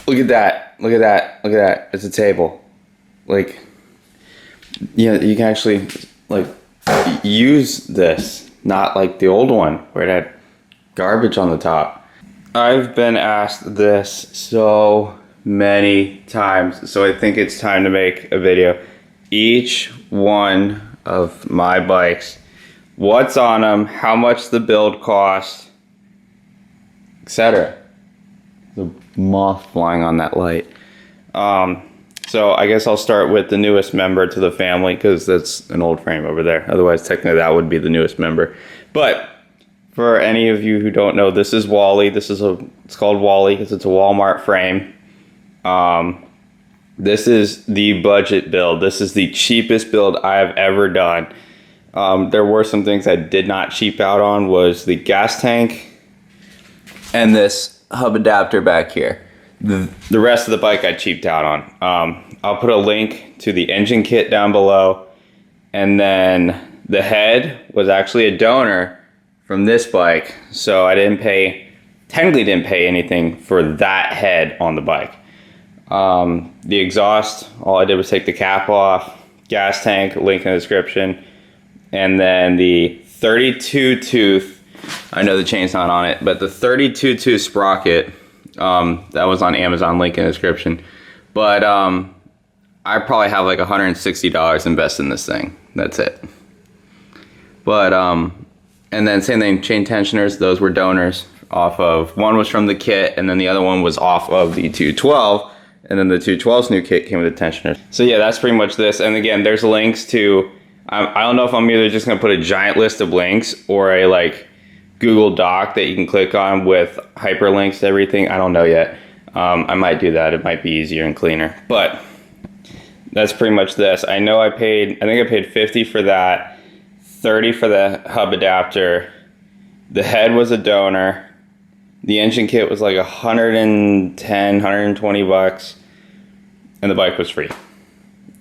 Look at that. Look at that. Look at that. It's a table. Like, yeah, you can actually, like, use this. Not like the old one where it had garbage on the top. I've been asked this so many times, so I think it's time to make a video. Each one of my bikes, what's on them, how much the build cost, etc. The moth flying on that light. So I guess I'll start with the newest member to the family because that's an old frame over there. Otherwise, technically that would be the newest member. But for any of you who don't know, this is Wally. It's called Wally because it's a Walmart frame. This is the budget build. This is the cheapest build I have ever done. There were some things I did not cheap out on, was the gas tank and this hub adapter back here. The rest of the bike I cheaped out on. I'll put a link to the engine kit down below. And then the head was actually a donor from this bike. So I technically didn't pay anything for that head on the bike. The exhaust, all I did was take the cap off. Gas tank, link in the description. And then the 32 tooth, I know the chain's not on it, but the 32 tooth sprocket, that was on Amazon, link in the description. But I probably have like $160 invested in this thing. That's it. But and then same thing, chain tensioners, those were donors off of, one was from the kit and then the other one was off of the 212, and then the 212's new kit came with the tensioners. So yeah, that's pretty much this. And again, there's links to, I don't know if I'm either just gonna put a giant list of links or a like Google Doc that you can click on with hyperlinks to everything. I don't know yet. I might do that. It might be easier and cleaner. But that's pretty much this. I know I think I paid $50 for that, $30 for the hub adapter. The head was a donor. The engine kit was like $110, $120, and the bike was free.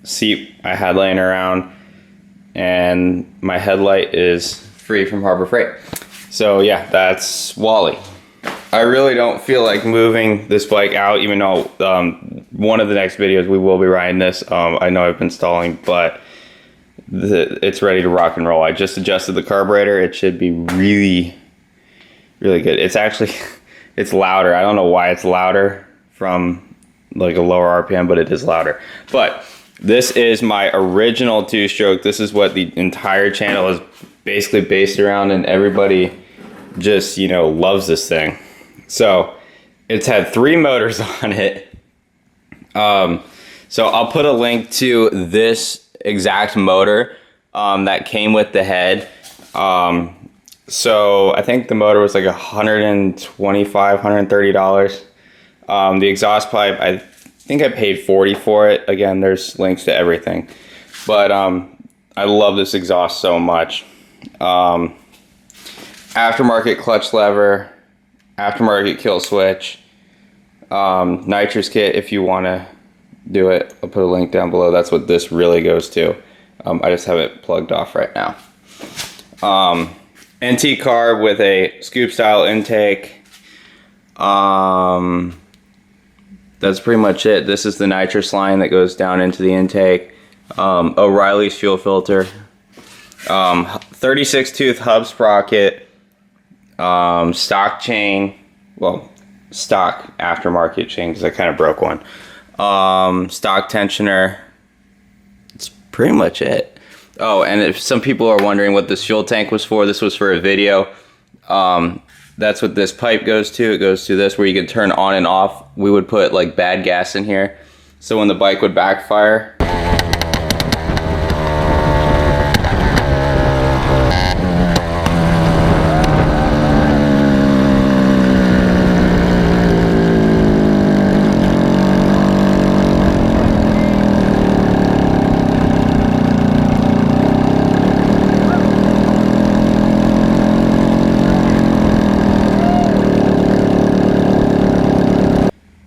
Seat I had laying around, and my headlight is free from Harbor Freight. So yeah, that's Wally. I really don't feel like moving this bike out, even though one of the next videos we will be riding this. I know I've been stalling, but it's ready to rock and roll. I just adjusted the carburetor. It should be really, really good. It's actually, it's louder. I don't know why it's louder from like a lower RPM, but it is louder. But this is my original two-stroke. This is what the entire channel is basically based around, and everybody just, you know, loves this thing. So it's had 3 motors on it. So I'll put a link to this exact motor that came with the head. So I think the motor was like $125, $130. The exhaust pipe, I think I paid $40 for it. Again, there's links to everything. But I love this exhaust so much. Aftermarket clutch lever, aftermarket kill switch, nitrous kit if you want to do it. I'll put a link down below. That's what this really goes to. I just have it plugged off right now. NT carb with a scoop style intake. That's pretty much it. This is the nitrous line that goes down into the intake. O'Reilly's fuel filter. 36 tooth hub sprocket. Stock chain. Well, stock aftermarket chain because I kind of broke one. Stock tensioner. That's pretty much it. Oh, and if some people are wondering what this fuel tank was for, this was for a video. That's what this pipe goes to. It goes to this where you can turn on and off. We would put like bad gas in here, so when the bike would backfire,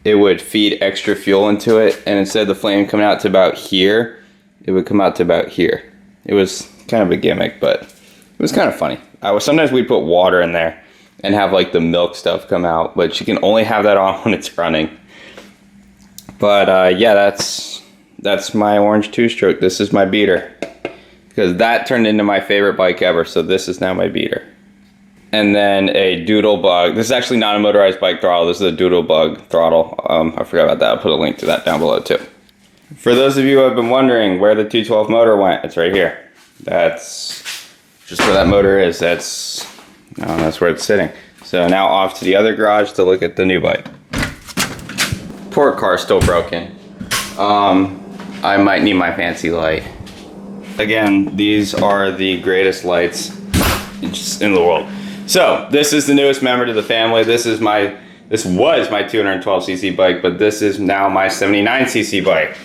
it would feed extra fuel into it, and instead of the flame coming out to about here, it would come out to about here. It was kind of a gimmick, but it was kind of funny. Sometimes we'd put water in there and have like the milk stuff come out, but you can only have that on when it's running. But yeah, that's my orange two-stroke. This is my beater. Because that turned into my favorite bike ever, so this is now my beater. And then a Doodle Bug. This is actually not a motorized bike throttle. This is a Doodle Bug throttle. I forgot about that. I'll put a link to that down below too. For those of you who have been wondering where the 212 motor went, it's right here. That's just where that motor is. That's where it's sitting. So now off to the other garage to look at the new bike. Port car's still broken. I might need my fancy light. Again, these are the greatest lights in the world. So this is the newest member to the family. This was my 212cc bike, but this is now my 79cc bike.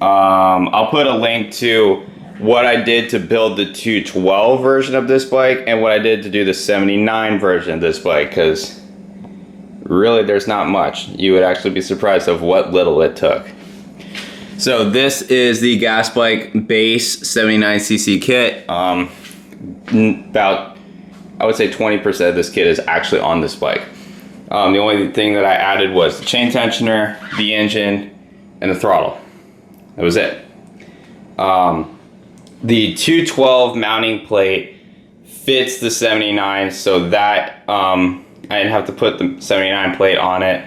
I'll put a link to what I did to build the 212 version of this bike and what I did to do the 79 version of this bike, because really there's not much. You would actually be surprised of what little it took. So this is the gas bike base 79cc kit. About, I would say 20% of this kit is actually on this bike. The only thing that I added was the chain tensioner, the engine, and the throttle. That was it. The 212 mounting plate fits the 79, so that I didn't have to put the 79 plate on it.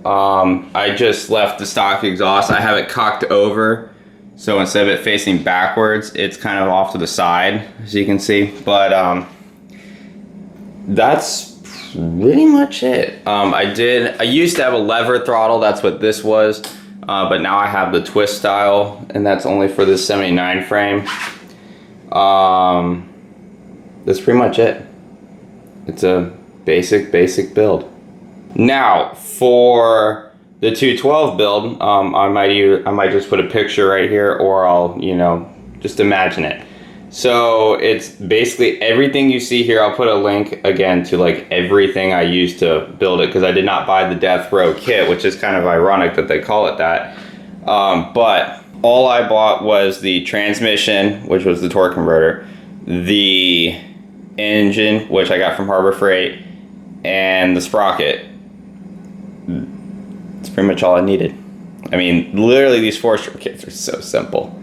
I just left the stock exhaust. I have it cocked over, so instead of it facing backwards, it's kind of off to the side, as you can see. But that's pretty much it. I used to have a lever throttle. That's what this was. But now I have the twist style, and that's only for this 79 frame. That's pretty much it. It's a basic build. Now for the 212 build, I might just put a picture right here, or I'll just imagine it. So it's basically everything you see here. I'll put a link again to like everything I used to build it, because I did not buy the Death Row kit, which is kind of ironic that they call it that. But all I bought was the transmission, which was the torque converter, the engine, which I got from Harbor Freight, and the sprocket. That's pretty much all I needed. I mean, literally these 4-stroke kits are so simple.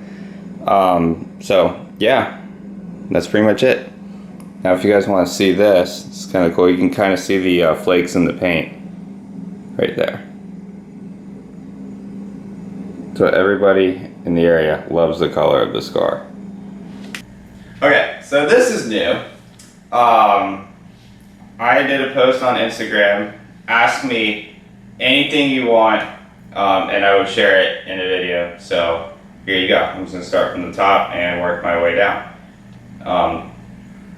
So yeah, that's pretty much it. Now if you guys want to see this, it's kind of cool. You can kind of see the flakes in the paint right there. So everybody in the area loves the color of this car. Okay, so this is new. I did a post on Instagram, ask me anything you want, and I would share it in a video. So here you go. I'm just gonna start from the top and work my way down.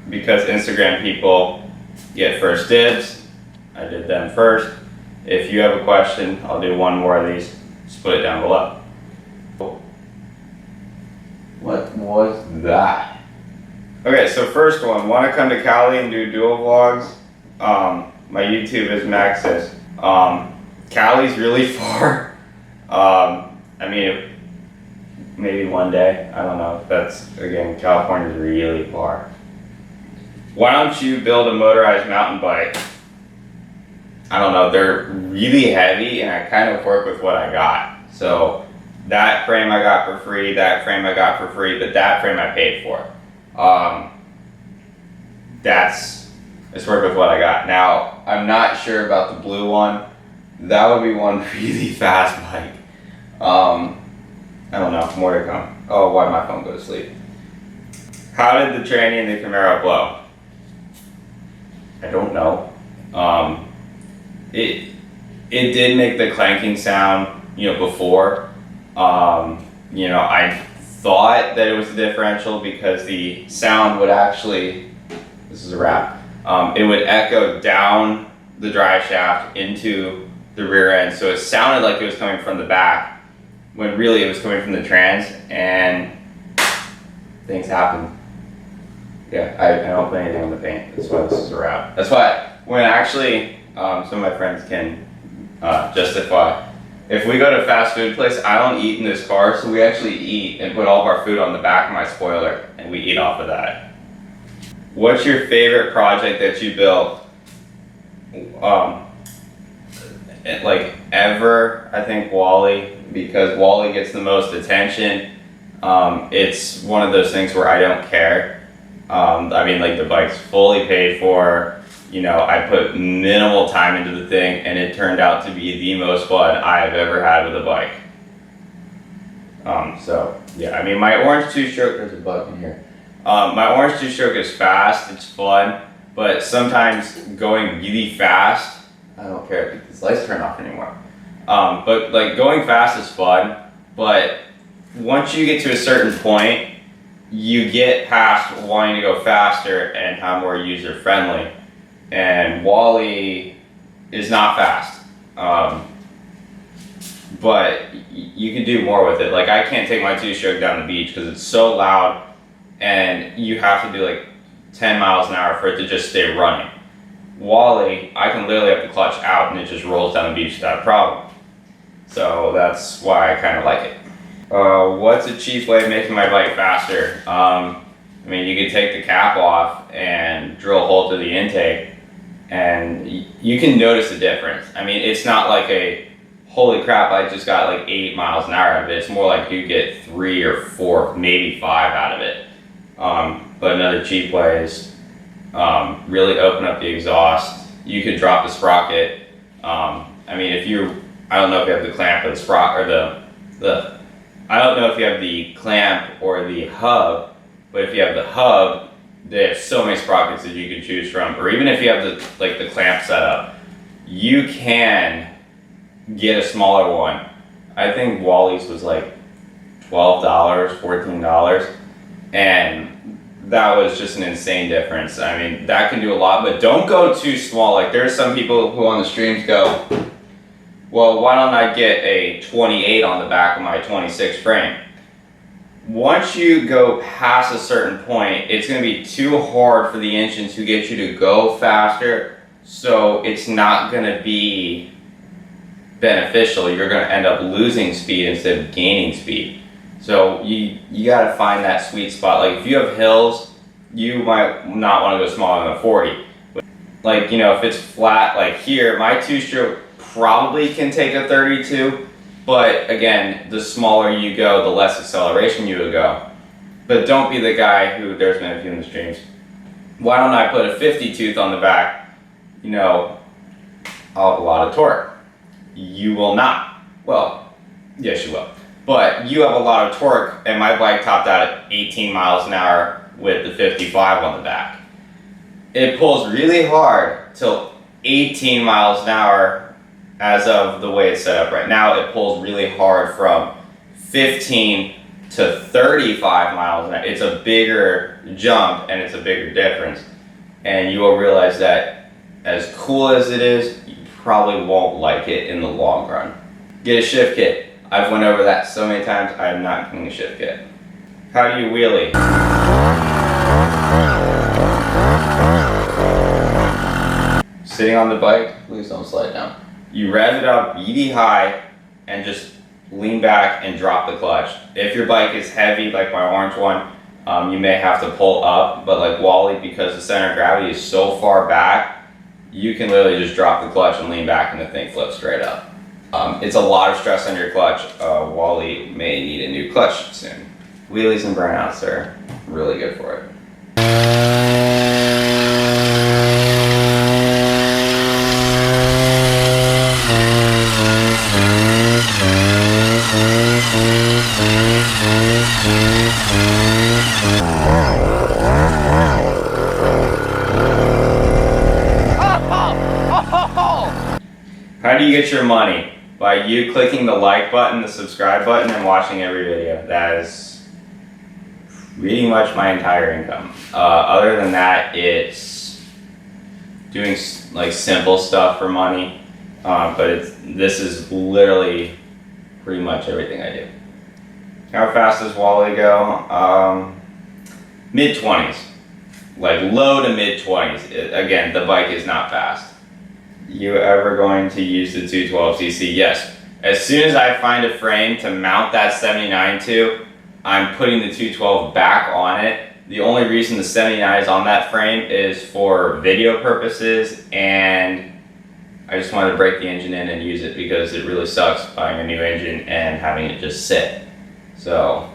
Because Instagram people get first dibs, I did them first. If you have a question, I'll do one more of these. Just put it down below. What was that? Okay, so first one, want to come to Cali and do dual vlogs? My YouTube is Maxis. Cali's really far. I mean, maybe one day. I don't know. That's, again, California's really far. Why don't you build a motorized mountain bike? I don't know. They're really heavy, and I kind of work with what I got. So that frame I got for free, that frame I got for free, but that frame I paid for. It's work with what I got. Now, I'm not sure about the blue one. That would be one really fast bike. I don't know, more to come. Oh, why'd my phone go to sleep? How did the tranny and the Camaro blow? I don't know. It did make the clanking sound, before. I thought that it was the differential, because the sound would actually, this is a wrap, it would echo down the drive shaft into the rear end. So it sounded like it was coming from the back, when really it was coming from the trans, and things happen. Yeah, I don't put anything on the paint. That's why this is a wrap. That's why when actually some of my friends can justify, if we go to a fast food place, I don't eat in this car, so we actually eat and put all of our food on the back of my spoiler, and we eat off of that. What's your favorite project that you built? like ever, I think Wally, because Wally gets the most attention. It's one of those things where I don't care. I mean, like the bike's fully paid for. You know, I put minimal time into the thing, and it turned out to be the most fun I have ever had with a bike. So yeah, I mean, my orange two-stroke, there's a bug in here. My orange two-stroke is fast, it's fun, but sometimes going really fast, I don't care if these lights turn off anymore. But like going fast is fun, but once you get to a certain point, you get past wanting to go faster and how more user friendly. And Wally is not fast. But you can do more with it. Like I can't take my two-stroke down the beach because it's so loud, and you have to do like 10 miles an hour for it to just stay running. Wally, I can literally have the clutch out and it just rolls down the beach without a problem. So that's why I kind of like it. What's a cheap way of making my bike faster? I mean, you could take the cap off and drill a hole through the intake, and you can notice the difference. I mean, it's not like a holy crap, I just got like 8 miles an hour out of it. It's more like you get 3 or 4, maybe 5 out of it. But another cheap way is really open up the exhaust. You could drop the sprocket. I mean, I don't know if you have the clamp or the sprocket, or I don't know if you have the clamp or the hub, but if you have the hub, they have so many sprockets that you can choose from. Or even if you have the clamp setup, you can get a smaller one. I think Wally's was like $12, $14, and that was just an insane difference. I mean, that can do a lot, but don't go too small. Like there's some people who on the streams go, well, why don't I get a 28 on the back of my 26 frame? Once you go past a certain point, it's going to be too hard for the engine to get you to go faster, so it's not going to be beneficial. You're going to end up losing speed instead of gaining speed. So you got to find that sweet spot. Like if you have hills, you might not want to go smaller than a 40. Like, you know, if it's flat like here, my two-stroke probably can take a 32, but again, the smaller you go, the less acceleration you will go. But don't be the guy who, there's been a few in the streams, why don't I put a 50 tooth on the back? You know, I'll have a lot of torque. You will not. Well, yes you will. But you have a lot of torque, and my bike topped out at 18 miles an hour with the 55 on the back. It pulls really hard till 18 miles an hour. As of the way it's set up right now, it pulls really hard from 15 to 35 miles an hour. It's a bigger jump and it's a bigger difference. And you will realize that as cool as it is, you probably won't like it in the long run. Get a shift kit. I've went over that so many times, I am not getting a shift kit. How do you wheelie? Sitting on the bike, please don't slide down. You rev it up really high and just lean back and drop the clutch. If your bike is heavy, like my orange one, you may have to pull up, but like Wally, because the center of gravity is so far back, you can literally just drop the clutch and lean back and the thing flips straight up. It's a lot of stress on your clutch. Wally may need a new clutch soon. Wheelies and burnouts are really good for it. How do you get your money? By you clicking the like button, the subscribe button, and watching every video. That is pretty much my entire income. Other than that, it's doing like simple stuff for money. But this is literally pretty much everything I do. How fast does Wally go? Mid-20s. Like low to mid-20s. Again, the bike is not fast. You ever going to use the 212cc? Yes. As soon as I find a frame to mount that 79 to, I'm putting the 212 back on it. The only reason the 79 is on that frame is for video purposes, and I just wanted to break the engine in and use it because it really sucks buying a new engine and having it just sit. So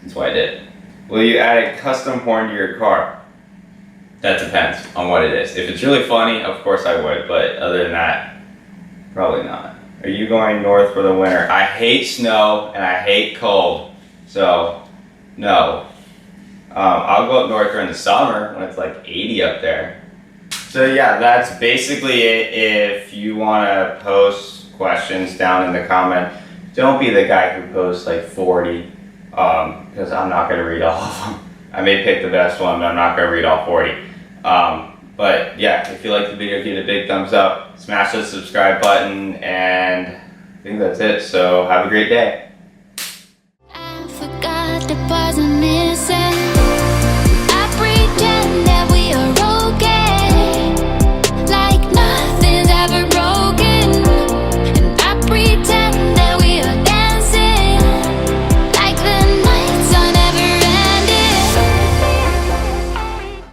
that's why I did it. Will you add a custom horn to your car? That depends on what it is. If it's really funny, of course I would, but other than that, probably not. Are you going north for the winter? I hate snow and I hate cold, so no. I'll go up north during the summer when it's like 80 up there. So yeah, that's basically it. If you want to post questions down in the comment, don't be the guy who posts like 40, because I'm not going to read all of them. I may pick the best one, but I'm not going to read all 40. But yeah, if you like the video, give it a big thumbs up, smash the subscribe button, and I think that's it. So have a great day.